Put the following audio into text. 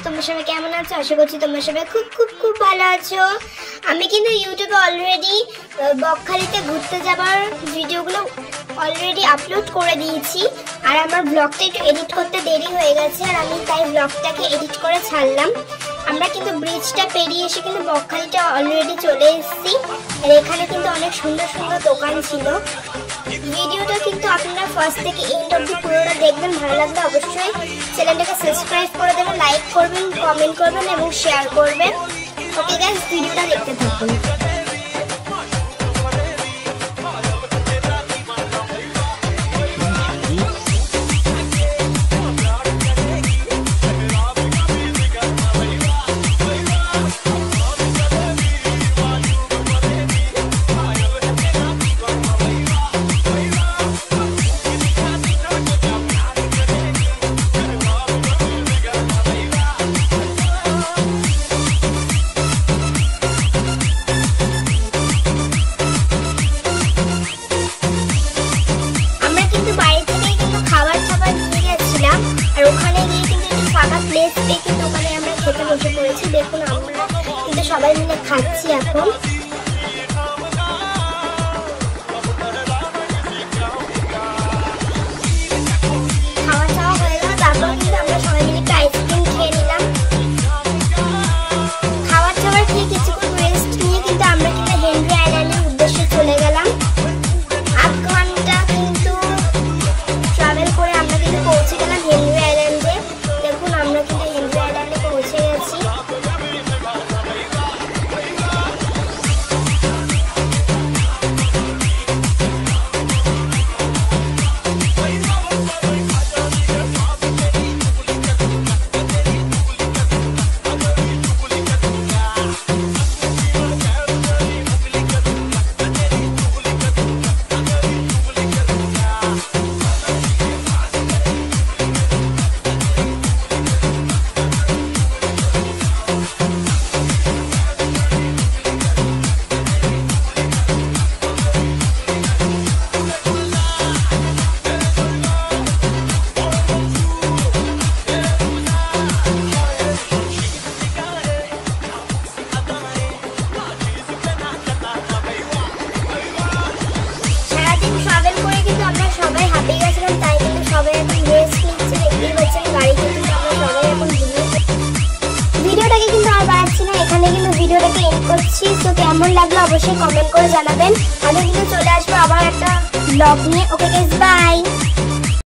তোমরা সবাই কেমন আছো? আশা করছি তোমরা সবাই খুব খুব খুব ভালো আছো। আমি কিন্তু ইউটিউবে অলরেডি বকখালিতে ঘুরতে যাবার ভিডিওগুলো অলরেডি আপলোড করে দিয়েছি, আর আমার ব্লগটা একটু এডিট করতে দেরি হয়ে গেছে, আর আমি তাই ব্লগটাকে এডিট করে ছাড়লাম। আমরা কিন্তু ব্রিজটা পেরিয়ে এসে কিন্তু বকখালিটা অলরেডি চলে এসেছি, আর এখানে কিন্তু অনেক সুন্দর সুন্দর দোকান ছিল। ভিডিওটা কিন্তু আপনারা ফার্স্ট থেকে এন্ড অবধি পুরোটা দেখবেন। ভালো লাগলে অবশ্যই চ্যানেলটাকে সাবস্ক্রাইব করে দেবেন, লাইক করবেন, কমেন্ট করবেন এবং শেয়ার করবেন। ওকে গাইস, ভিডিওটা দেখতে থাকুন। দেখুন আমরা কিন্তু সবাই মিলে খাচ্ছি এখন। খাওয়া দাওয়া হয়ে গেল, তারপর কিন্তু আমরা সবাই মিলে একটা আইসক্রিম খেয়ে নিলাম। খাবার দাবার খেয়ে কিছুক্ষণ রেস্ট নিয়ে কিন্তু আমরা কিন্তু হেনরি আইল্যান্ডের উদ্দেশ্যে চলে গেলাম। 8 ঘন্টা কিন্তু ট্রাভেল করে আমরা কিন্তু পৌঁছে গেলাম হেনরি আইল্যান্ডে। দেখুন আমরা কিন্তু হেনরি আইল্যান্ডে পৌঁছে গেছি। ভিডিওটাকে এন্ড করছি। তো কেমন লাগলো অবশ্যই কমেন্ট করে জানাবেন। আমি কিন্তু চলে আসবো আবার একটা ব্লগ নিয়ে। Okay guys, by.